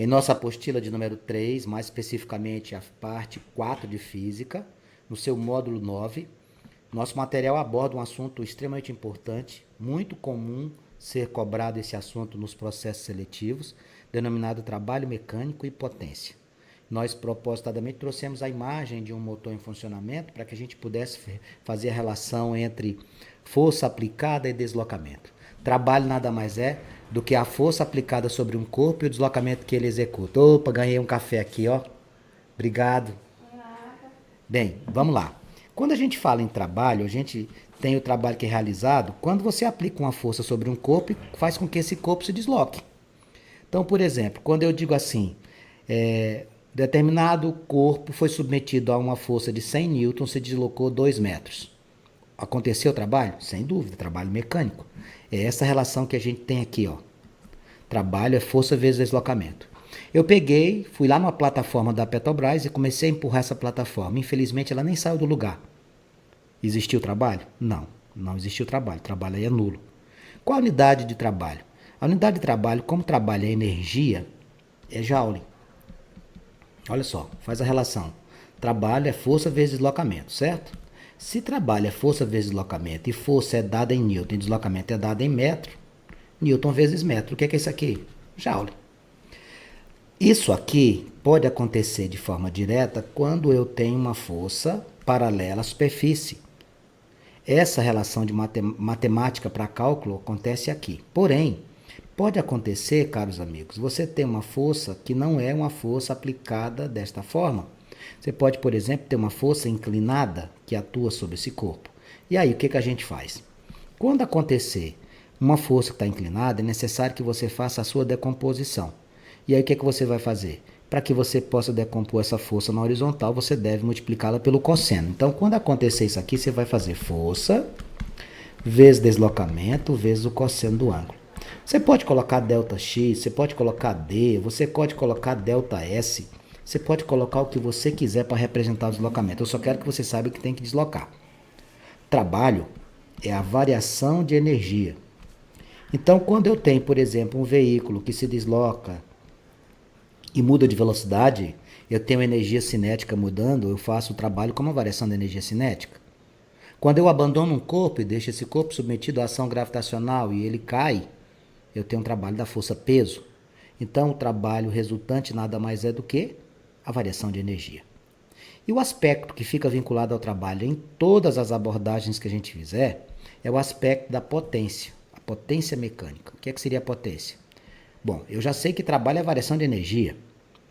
Em nossa apostila de número 3, mais especificamente a parte 4 de Física, no seu módulo 9, nosso material aborda um assunto extremamente importante, muito comum ser cobrado esse assunto nos processos seletivos, denominado trabalho mecânico e potência. Nós propositadamente trouxemos a imagem de um motor em funcionamento para que a gente pudesse fazer a relação entre força aplicada e deslocamento. Trabalho nada mais é do que a força aplicada sobre um corpo e o deslocamento que ele executa. Opa, ganhei um café aqui, ó. Obrigado. Bem, vamos lá. Quando a gente fala em trabalho, a gente tem o trabalho que é realizado quando você aplica uma força sobre um corpo e faz com que esse corpo se desloque. Então, por exemplo, quando eu digo assim, determinado corpo foi submetido a uma força de 100 newtons, se deslocou 2 metros. Aconteceu o trabalho? Sem dúvida, trabalho mecânico. É essa relação que a gente tem aqui, ó. Trabalho é força vezes deslocamento. Eu peguei, fui lá numa plataforma da Petrobras e comecei a empurrar essa plataforma. Infelizmente, ela nem saiu do lugar. Existiu trabalho? Não, não existiu trabalho. O trabalho aí é nulo. Qual a unidade de trabalho? A unidade de trabalho, como trabalho é energia, é Joule. Olha só, faz a relação. Trabalho é força vezes deslocamento, certo? Se trabalho é força vezes deslocamento e força é dada em Newton e deslocamento é dado em metro, Newton vezes metro. O que é isso aqui? Joule. Isso aqui pode acontecer de forma direta quando eu tenho uma força paralela à superfície. Essa relação de matemática para cálculo acontece aqui. Porém, pode acontecer, caros amigos, você ter uma força que não é uma força aplicada desta forma. Você pode, por exemplo, ter uma força inclinada que atua sobre esse corpo. E aí, o que a gente faz? Quando acontecer uma força que está inclinada, é necessário que você faça a sua decomposição. E aí, o que você vai fazer? Para que você possa decompor essa força na horizontal, você deve multiplicá-la pelo cosseno. Então, quando acontecer isso aqui, você vai fazer força vezes deslocamento vezes o cosseno do ângulo. Você pode colocar delta x, você pode colocar d, você pode colocar delta s, você pode colocar o que você quiser para representar o deslocamento. Eu só quero que você saiba que tem que deslocar. Trabalho é a variação de energia. Então, quando eu tenho, por exemplo, um veículo que se desloca e muda de velocidade, eu tenho energia cinética mudando, eu faço o trabalho como uma variação da energia cinética. Quando eu abandono um corpo e deixo esse corpo submetido à ação gravitacional e ele cai, eu tenho um trabalho da força-peso. Então, o trabalho resultante nada mais é do que a variação de energia. E o aspecto que fica vinculado ao trabalho em todas as abordagens que a gente fizer é o aspecto da potência, a potência mecânica. O que seria a potência? Bom, eu já sei que trabalho é variação de energia.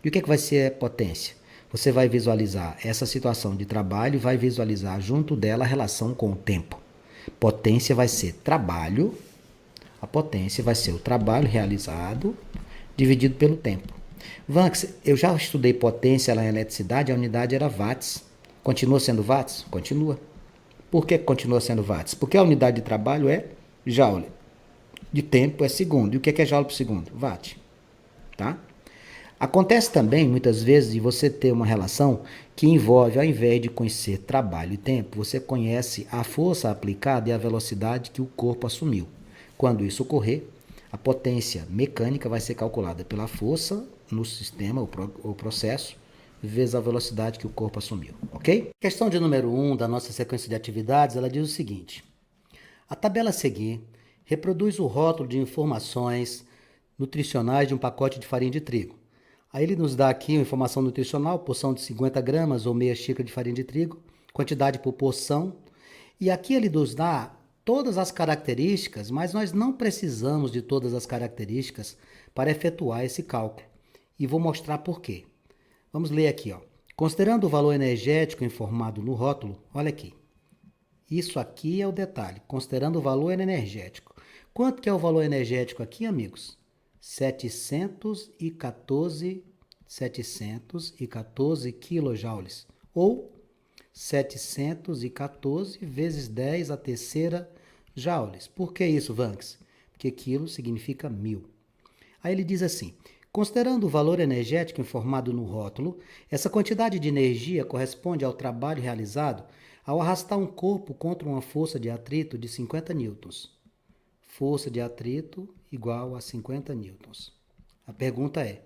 E o que vai ser potência? Você vai visualizar essa situação de trabalho e vai visualizar junto dela a relação com o tempo. Potência vai ser trabalho, a potência vai ser o trabalho realizado dividido pelo tempo. Vanks, eu já estudei potência lá em eletricidade, a unidade era watts. Continua sendo watts? Continua. Por que continua sendo watts? Porque a unidade de trabalho é joule. De tempo é segundo. E o que é joule por segundo? Watt. Tá? Acontece também, muitas vezes, de você ter uma relação que envolve, ao invés de conhecer trabalho e tempo, você conhece a força aplicada e a velocidade que o corpo assumiu. Quando isso ocorrer, a potência mecânica vai ser calculada pela força no sistema, o processo, vezes a velocidade que o corpo assumiu, ok? Questão de número 1 da nossa sequência de atividades, ela diz o seguinte. A tabela a seguir reproduz o rótulo de informações nutricionais de um pacote de farinha de trigo. Aí ele nos dá aqui uma informação nutricional, porção de 50 gramas ou meia xícara de farinha de trigo, quantidade por porção. E aqui ele nos dá todas as características, mas nós não precisamos de todas as características para efetuar esse cálculo. E vou mostrar por quê. Vamos ler aqui, ó. Considerando o valor energético informado no rótulo, olha aqui. Isso aqui é o detalhe, considerando o valor energético. Quanto que é o valor energético aqui, amigos? 714 quilojoules, ou 714 vezes 10 a terceira joules. Por que isso, Vanks? Porque quilo significa 1000. Aí ele diz assim, considerando o valor energético informado no rótulo, essa quantidade de energia corresponde ao trabalho realizado ao arrastar um corpo contra uma força de atrito de 50 newtons. Força de atrito igual a 50 newtons. A pergunta é,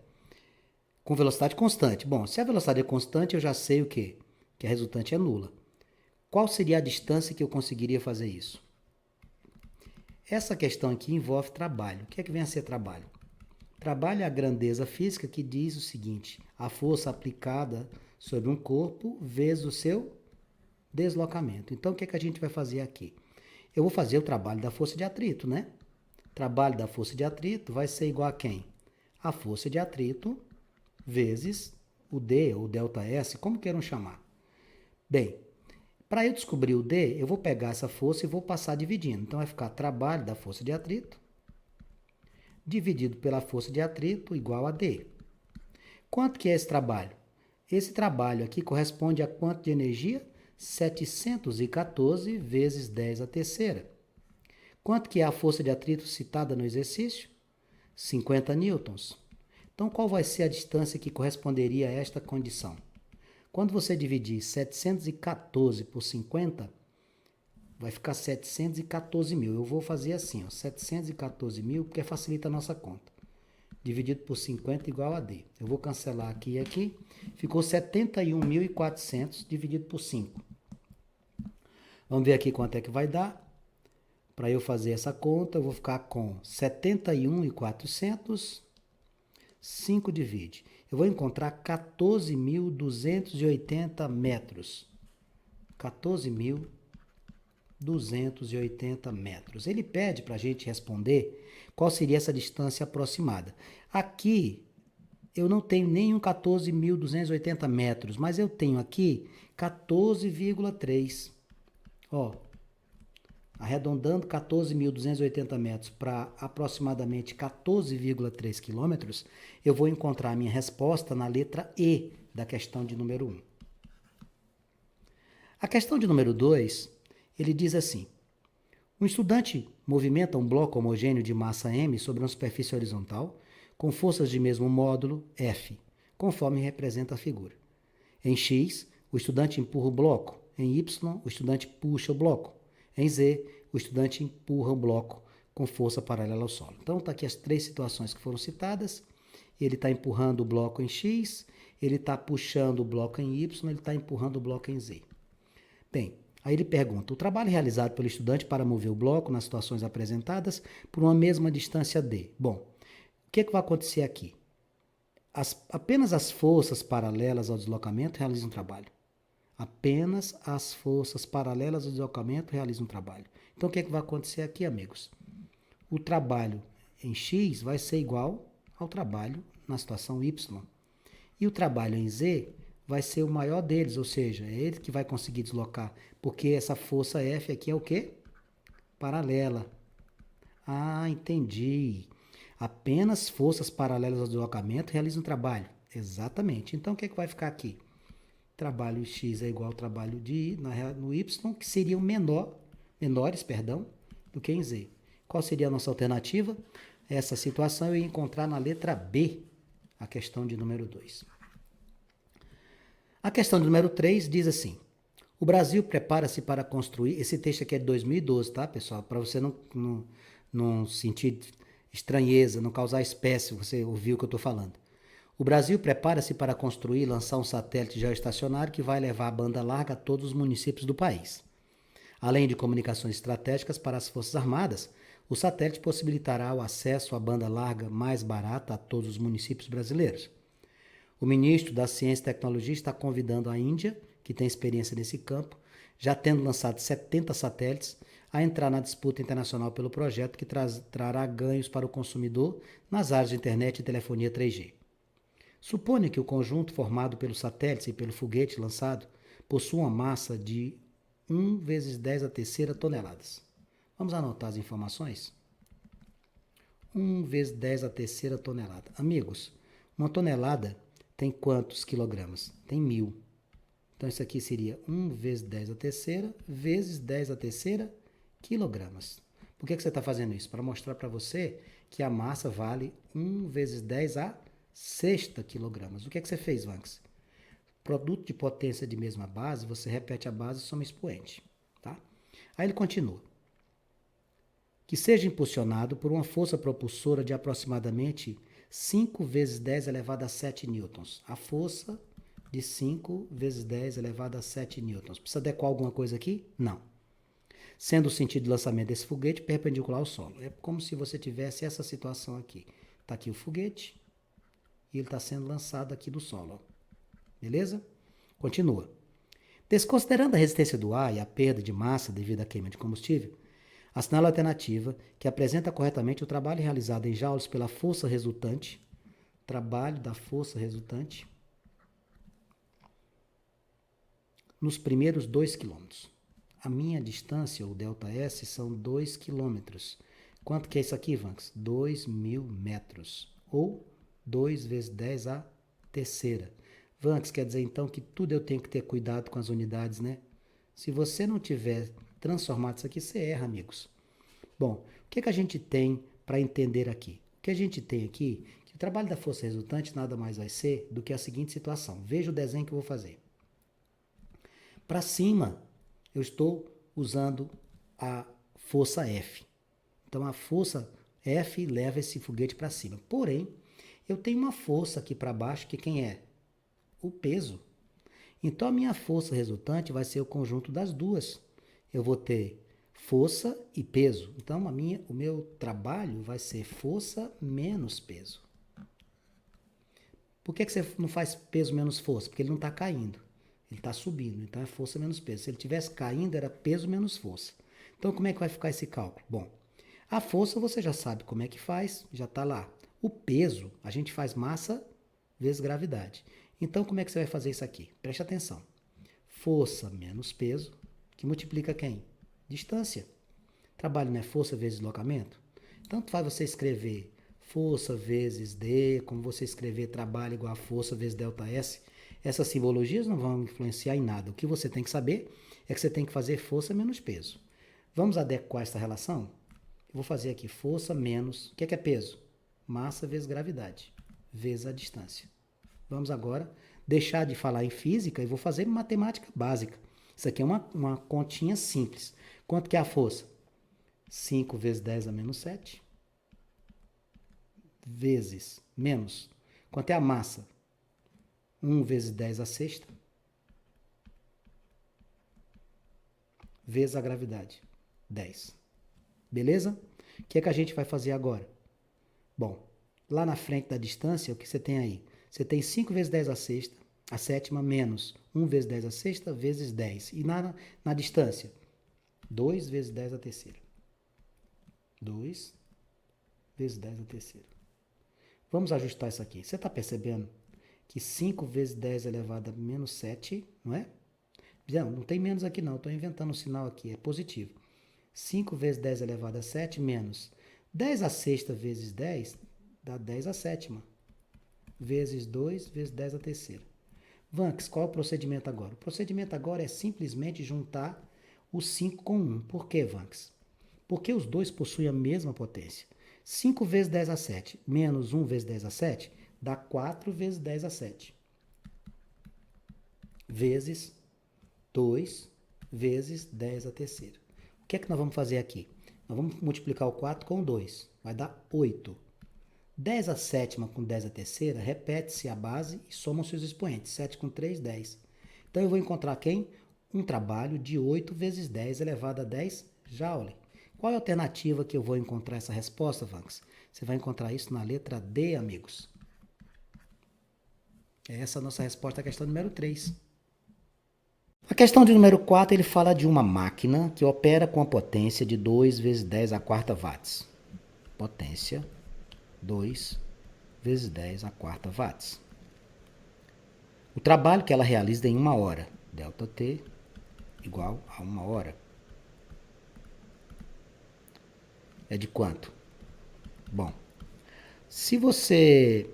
Com velocidade constante. Bom, se a velocidade é constante, eu já sei o quê? Que a resultante é nula. Qual seria a distância que eu conseguiria fazer isso? Essa questão aqui envolve trabalho. O que é que vem a ser trabalho? Trabalho é a grandeza física que diz o seguinte: a força aplicada sobre um corpo vezes o seu deslocamento. Então, o que é que a gente vai fazer aqui? Eu vou fazer o trabalho da força de atrito, né? Trabalho da força de atrito vai ser igual a quem? A força de atrito vezes o D ou ΔS, como queiram chamar. Bem, para eu descobrir o D, eu vou pegar essa força e vou passar dividindo. Então vai ficar trabalho da força de atrito dividido pela força de atrito igual a D. Quanto que é esse trabalho? Esse trabalho aqui corresponde a quanto de energia? 714 vezes 10 a terceira. Quanto que é a força de atrito citada no exercício? 50 newtons. Então, qual vai ser a distância que corresponderia a esta condição? Quando você dividir 714 por 50, vai ficar 714 mil. Eu vou fazer assim, ó, 714 mil, porque facilita a nossa conta. Dividido por 50 igual a D. Eu vou cancelar aqui e aqui. Ficou 71.400 dividido por 5. Vamos ver aqui quanto é que vai dar. Para eu fazer essa conta, eu vou ficar com 71.400. 5 divide. Eu vou encontrar 14.280 metros. 14.280 metros. Ele pede para a gente responder qual seria essa distância aproximada. Aqui eu não tenho nenhum 14.280 metros, mas eu tenho aqui 14,3. Ó, arredondando 14.280 metros para aproximadamente 14,3 quilômetros, eu vou encontrar a minha resposta na letra E da questão de número 1. A questão de número 2, ele diz assim: um estudante movimenta um bloco homogêneo de massa m sobre uma superfície horizontal com forças de mesmo módulo F, conforme representa a figura. Em X, o estudante empurra o bloco. Em Y, o estudante puxa o bloco. Em Z, o estudante empurra o bloco com força paralela ao solo. Então, está aqui as três situações que foram citadas. Ele está empurrando o bloco em X, ele está puxando o bloco em Y, ele está empurrando o bloco em Z. Bem, aí ele pergunta: o trabalho realizado pelo estudante para mover o bloco nas situações apresentadas por uma mesma distância D. Bom, o que vai acontecer aqui? Apenas as forças paralelas ao deslocamento realizam o trabalho. Apenas as forças paralelas ao deslocamento realizam o trabalho. Então, o que vai acontecer aqui, amigos? O trabalho em X vai ser igual ao trabalho na situação Y. E o trabalho em Z vai ser o maior deles, ou seja, é ele que vai conseguir deslocar, porque essa força F aqui é o quê? Paralela. Ah, entendi. Apenas forças paralelas ao deslocamento realizam o trabalho. Exatamente. Então, o que vai ficar aqui? Trabalho X é igual ao trabalho de no Y, que seriam menores do que em Z. Qual seria a nossa alternativa? Essa situação eu ia encontrar na letra B, a questão de número 2. A questão de número 3 diz assim: o Brasil prepara-se para construir. Esse texto aqui é de 2012, tá, pessoal? Para você não sentir estranheza, não causar espécie, você ouviu o que eu estou falando. O Brasil prepara-se para construir e lançar um satélite geoestacionário que vai levar a banda larga a todos os municípios do país. Além de comunicações estratégicas para as Forças Armadas, o satélite possibilitará o acesso à banda larga mais barata a todos os municípios brasileiros. O ministro da Ciência e Tecnologia está convidando a Índia, que tem experiência nesse campo, já tendo lançado 70 satélites, a entrar na disputa internacional pelo projeto que trará ganhos para o consumidor nas áreas de internet e telefonia 3G. Suponha que o conjunto formado pelos satélites e pelo foguete lançado possua uma massa de 1 vezes 10 a terceira toneladas. Vamos anotar as informações? 1 vezes 10 a terceira tonelada. Amigos, uma tonelada tem quantos quilogramas? Tem 1000. Então, isso aqui seria 1 vezes 10 a terceira vezes 10 a terceira quilogramas. Por que você está fazendo isso? Para mostrar para você que a massa vale 1 vezes 10 a sexta quilogramas. O que você fez, Vanks? Produto de potência de mesma base, você repete a base e soma expoente. Tá? Aí ele continua. Que seja impulsionado por uma força propulsora de aproximadamente 5 vezes 10 elevado a 7 newtons. A força de 5 vezes 10 elevado a 7 newtons. Precisa adequar alguma coisa aqui? Não. Sendo o sentido de lançamento desse foguete perpendicular ao solo. É como se você tivesse essa situação aqui. Está aqui o foguete e ele está sendo lançado aqui do solo. Beleza? Continua. Desconsiderando a resistência do ar e a perda de massa devido à queima de combustível, assinala a alternativa que apresenta corretamente o trabalho realizado em joules pela força resultante, trabalho da força resultante, nos primeiros 2 km. A minha distância, o ΔS, são 2 km. Quanto que é isso aqui, Vanks? 2.000 metros. Ou 2 vezes 10 a terceira. Vanks, quer dizer então que tudo eu tenho que ter cuidado com as unidades, né? Se você não tiver transformado isso aqui, você erra, amigos. Bom, o que a gente tem para entender aqui? O que a gente tem aqui, que o trabalho da força resultante nada mais vai ser do que a seguinte situação. Veja o desenho que eu vou fazer. Para cima, eu estou usando a força F. Então, a força F leva esse foguete para cima. Porém, eu tenho uma força aqui para baixo, que quem é? O peso. Então, a minha força resultante vai ser o conjunto das duas. Eu vou ter força e peso. Então, o meu trabalho vai ser força menos peso. Por que você não faz peso menos força? Porque ele não está caindo. Ele está subindo, então é força menos peso. Se ele estivesse caindo, era peso menos força. Então, como é que vai ficar esse cálculo? Bom, a força você já sabe como é que faz, já está lá. O peso, a gente faz massa vezes gravidade. Então, como é que você vai fazer isso aqui? Preste atenção. Força menos peso, que multiplica quem? Distância. Trabalho não é força vezes deslocamento? Tanto faz você escrever força vezes D, como você escrever trabalho igual a força vezes ΔS. Essas simbologias não vão influenciar em nada. O que você tem que saber é que você tem que fazer força menos peso. Vamos adequar essa relação? Eu vou fazer aqui força menos... O que é peso? Massa vezes gravidade, vezes a distância. Vamos agora deixar de falar em física e vou fazer matemática básica. Isso aqui é uma continha simples. Quanto que é a força? 5 vezes 10 a menos 7. Vezes menos. Quanto é a massa? 1 vezes 10 a sexta. Vezes a gravidade. 10. Beleza? O que é que a gente vai fazer agora? Bom, lá na frente da distância, o que você tem aí? Você tem 5 vezes 10 a sexta, a sétima, menos 1 vezes 10 a sexta, vezes 10. E na distância? 2 vezes 10 a terceira. 2 vezes 10 a terceira. Vamos ajustar isso aqui. Você está percebendo que 5 vezes 10 elevado a menos 7, não é? Não tem menos aqui não, estou inventando um sinal aqui, é positivo. 5 vezes 10 elevado a 7 menos 10 a sexta vezes 10 dá 10 a sétima. Vezes 2 vezes 10 a terceira. Vanks, qual é o procedimento agora? O procedimento agora é simplesmente juntar o 5 com 1. Por quê, Vanks? Porque os dois possuem a mesma potência. 5 vezes 10 a 7 menos 1 vezes 10 a 7 dá 4 vezes 10 a 7. Vezes 2 vezes 10 a terceira. O que é que nós vamos fazer aqui? Nós vamos multiplicar o 4 com 2. Vai dar 8. 10 a sétima com 10 a terceira, repete-se a base e somam-se os expoentes. 7 com 3, 10. Então, eu vou encontrar quem? Um trabalho de 8 vezes 10 elevado a 10 joule. Qual é a alternativa que eu vou encontrar essa resposta, Vanks? Você vai encontrar isso na letra D, amigos. Essa é a nossa resposta à questão número 3. A questão de número 4, ele fala de uma máquina que opera com a potência de 2 vezes 10 a quarta watts. Potência 2 vezes 10 a quarta watts. O trabalho que ela realiza em 1 hora, ΔT igual a 1 hora. É de quanto? Bom, se você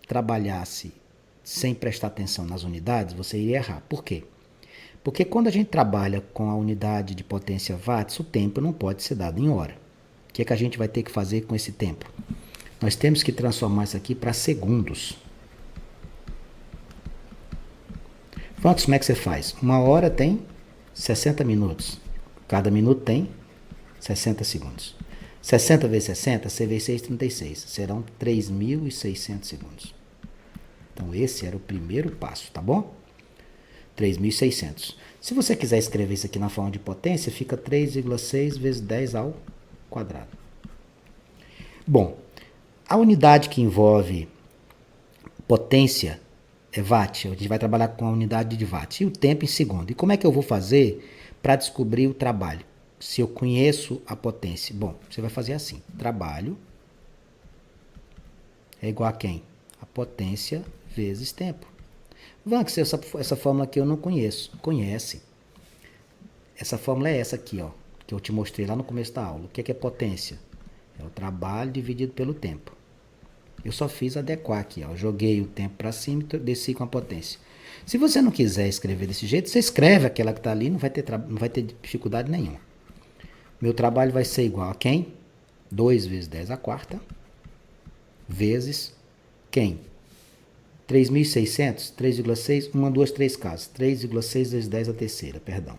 trabalhasse sem prestar atenção nas unidades, você iria errar. Por quê? Porque quando a gente trabalha com a unidade de potência watts, o tempo não pode ser dado em hora. O que é que a gente vai ter que fazer com esse tempo? Nós temos que transformar isso aqui para segundos. Quantos, como é que você faz? 1 hora tem 60 minutos. Cada minuto tem 60 segundos. 60 vezes 60, C vezes 6, 36. Serão 3.600 segundos. Então, esse era o primeiro passo, tá bom? 3.600. Se você quiser escrever isso aqui na forma de potência, fica 3,6 vezes 10 ao quadrado. Bom, a unidade que envolve potência é watt. A gente vai trabalhar com a unidade de watt. E o tempo em segundo. E como é que eu vou fazer para descobrir o trabalho? Se eu conheço a potência. Bom, você vai fazer assim. Trabalho é igual a quem? A potência vezes tempo. Vanx, essa fórmula aqui eu não conheço. Conhece. Essa fórmula é essa aqui, ó, que eu te mostrei lá no começo da aula. O que é potência? É o trabalho dividido pelo tempo. Eu só fiz adequar aqui, ó. Joguei o tempo para cima e desci com a potência. Se você não quiser escrever desse jeito, você escreve aquela que está ali, não vai ter dificuldade nenhuma. Meu trabalho vai ser igual a quem? 2 vezes 10 a quarta, vezes quem? 3.600, 3,6, 1, 2, 3 casas. 3,6 vezes 10 a terceira, perdão.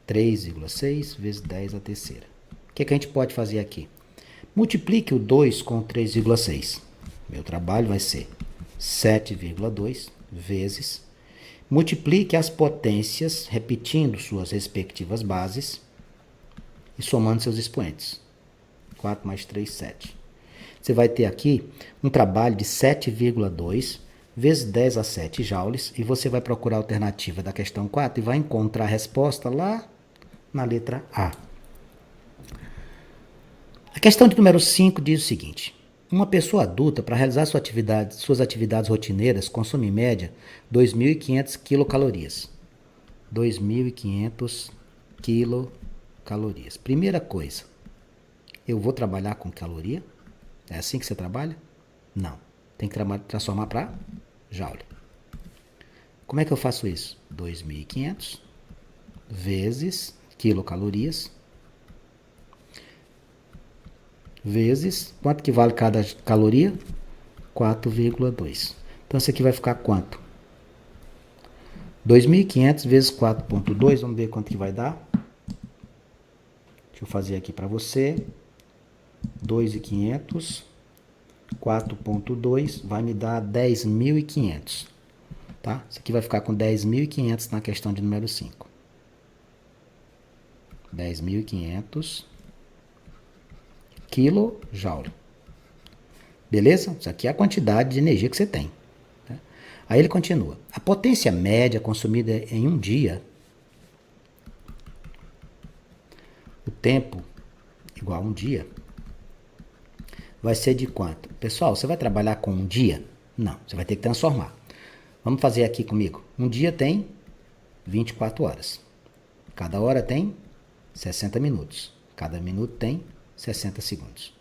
3,6 vezes 10 a terceira. O que a gente pode fazer aqui? Multiplique o 2 com 3,6. Meu trabalho vai ser 7,2 vezes. Multiplique as potências, repetindo suas respectivas bases e somando seus expoentes. 4 mais 3, 7. Você vai ter aqui um trabalho de 7,2 vezes 10 a 7 joules. E você vai procurar a alternativa da questão 4 e vai encontrar a resposta lá na letra A. A questão de número 5 diz o seguinte. Uma pessoa adulta, para realizar suas atividades rotineiras, consome em média 2.500 quilocalorias. 2.500 quilocalorias. Primeira coisa, eu vou trabalhar com caloria? É assim que você trabalha? Não. Tem que transformar para joule. Como é que eu faço isso? 2.500 vezes quilocalorias vezes, quanto que vale cada caloria? 4,2. Então, isso aqui vai ficar quanto? 2.500 vezes 4,2, vamos ver quanto que vai dar. Deixa eu fazer aqui para você. 2.500, 4,2 vai me dar 10.500. Tá? Isso aqui vai ficar com 10.500 na questão de número 5. 10.500 kJ. Beleza? Isso aqui é a quantidade de energia que você tem. Tá? Aí ele continua. A potência média consumida em um dia, o tempo igual a um dia, vai ser de quanto? Pessoal, você vai trabalhar com um dia? Não, você vai ter que transformar. Vamos fazer aqui comigo. Um dia tem 24 horas. Cada hora tem 60 minutos. Cada minuto tem 60 segundos.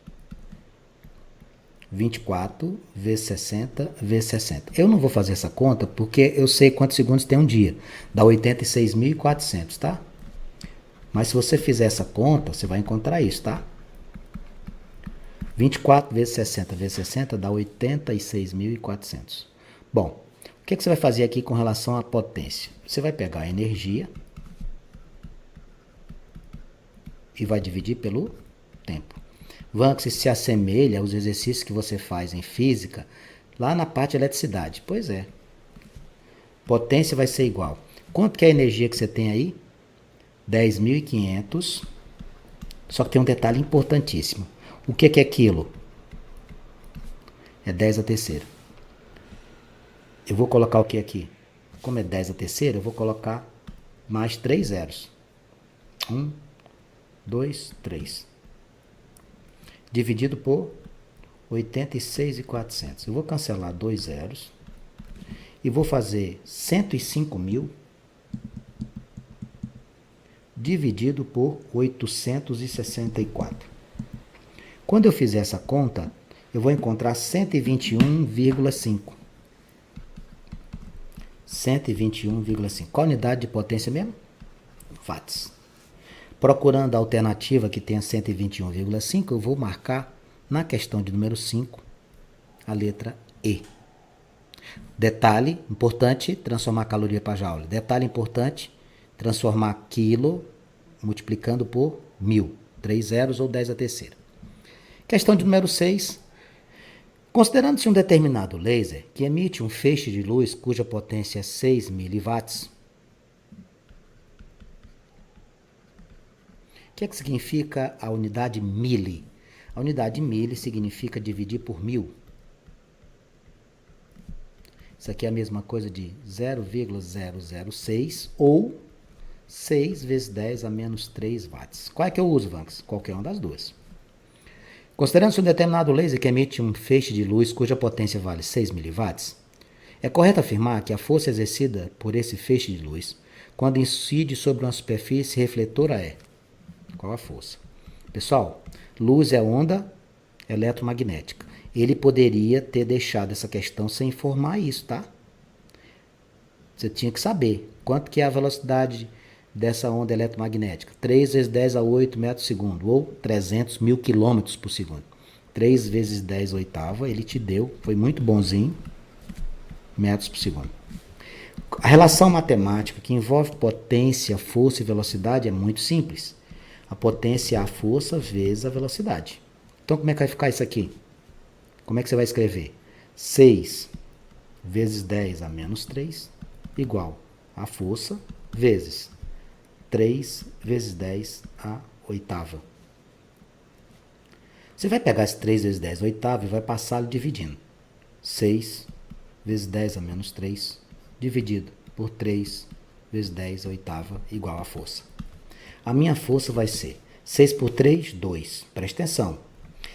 24 vezes 60 vezes 60. Eu não vou fazer essa conta porque eu sei quantos segundos tem um dia. Dá 86.400, tá? Mas se você fizer essa conta, você vai encontrar isso, tá? 24 vezes 60 vezes 60 dá 86.400. Bom, o que você vai fazer aqui com relação à potência? Você vai pegar a energia e vai dividir pelo tempo. Vanx se assemelha aos exercícios que você faz em física lá na parte de eletricidade. Pois é. Potência vai ser igual. Quanto que é a energia que você tem aí? 10.500. Só que tem um detalhe importantíssimo. O que é quilo? É 10 a terceira. Eu vou colocar o que aqui? Como é 10 a terceira, eu vou colocar mais 3 zeros. 1, 2, 3. Dividido por 86.400. Eu vou cancelar 2 zeros. E vou fazer 105.000 dividido por 864. Quando eu fizer essa conta, eu vou encontrar 121,5. 121,5. Qual a unidade de potência mesmo? Watts. Procurando a alternativa que tenha 121,5, eu vou marcar na questão de número 5 a letra E. Detalhe importante, transformar caloria para joule. Detalhe importante, transformar quilo multiplicando por 1.000. 3 zeros ou 10 a terceira. Questão de número 6. Considerando-se um determinado laser que emite um feixe de luz cuja potência é 6 miliwatts, o que é que significa a unidade mili? A unidade mili significa dividir por 1000. Isso aqui é a mesma coisa de 0,006 ou 6 vezes 10 a menos 3 watts. Qual é que eu uso, Vanks? Qualquer uma das duas. Considerando-se um determinado laser que emite um feixe de luz cuja potência vale 6 miliwatts, é correto afirmar que a força exercida por esse feixe de luz, quando incide sobre uma superfície refletora, é... Qual a força? Pessoal, luz é onda eletromagnética. Ele poderia ter deixado essa questão sem informar isso, tá? Você tinha que saber quanto que é a velocidade dessa onda eletromagnética. 3 vezes 10 a 8 metros por segundo, ou 300 mil quilômetros por segundo. 3 vezes 10 oitava, ele te deu, foi muito bonzinho, metros por segundo. A relação matemática que envolve potência, força e velocidade é muito simples. A potência é a força vezes a velocidade. Então, como é que vai ficar isso aqui? Como é que você vai escrever? 6 vezes 10 a menos 3 igual a força vezes 3 vezes 10 a oitava. Você vai pegar esse 3 vezes 10 a oitava e vai passá-lo dividindo. 6 vezes 10 a menos 3 dividido por 3 vezes 10 a oitava igual a força. A minha força vai ser 6 por 3, 2. Presta atenção.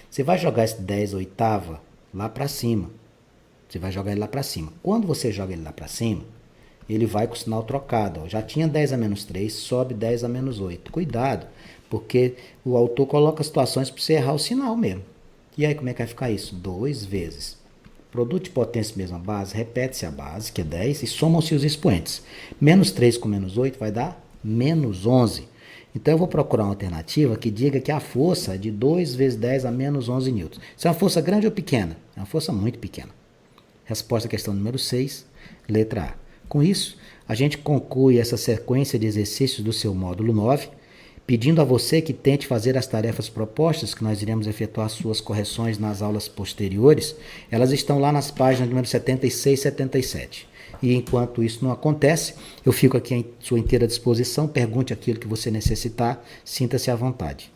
Você vai jogar esse 10 oitava lá para cima. Você vai jogar ele lá para cima. Quando você joga ele lá para cima, ele vai com o sinal trocado. Ó. Já tinha 10 a menos 3, sobe 10 a menos 8. Cuidado, porque o autor coloca situações para você errar o sinal mesmo. E aí como é que vai ficar isso? 2 vezes. Produto de potência mesma base, repete-se a base, que é 10, e somam-se os expoentes. Menos 3 com menos 8 vai dar menos 11. Então eu vou procurar uma alternativa que diga que a força é de 2 vezes 10 a menos 11 newtons. Isso é uma força grande ou pequena? É uma força muito pequena. Resposta à questão número 6, letra A. Com isso, a gente conclui essa sequência de exercícios do seu módulo 9, pedindo a você que tente fazer as tarefas propostas, que nós iremos efetuar suas correções nas aulas posteriores. Elas estão lá nas páginas número 76 e 77. E enquanto isso não acontece, eu fico aqui à sua inteira disposição. Pergunte aquilo que você necessitar, sinta-se à vontade.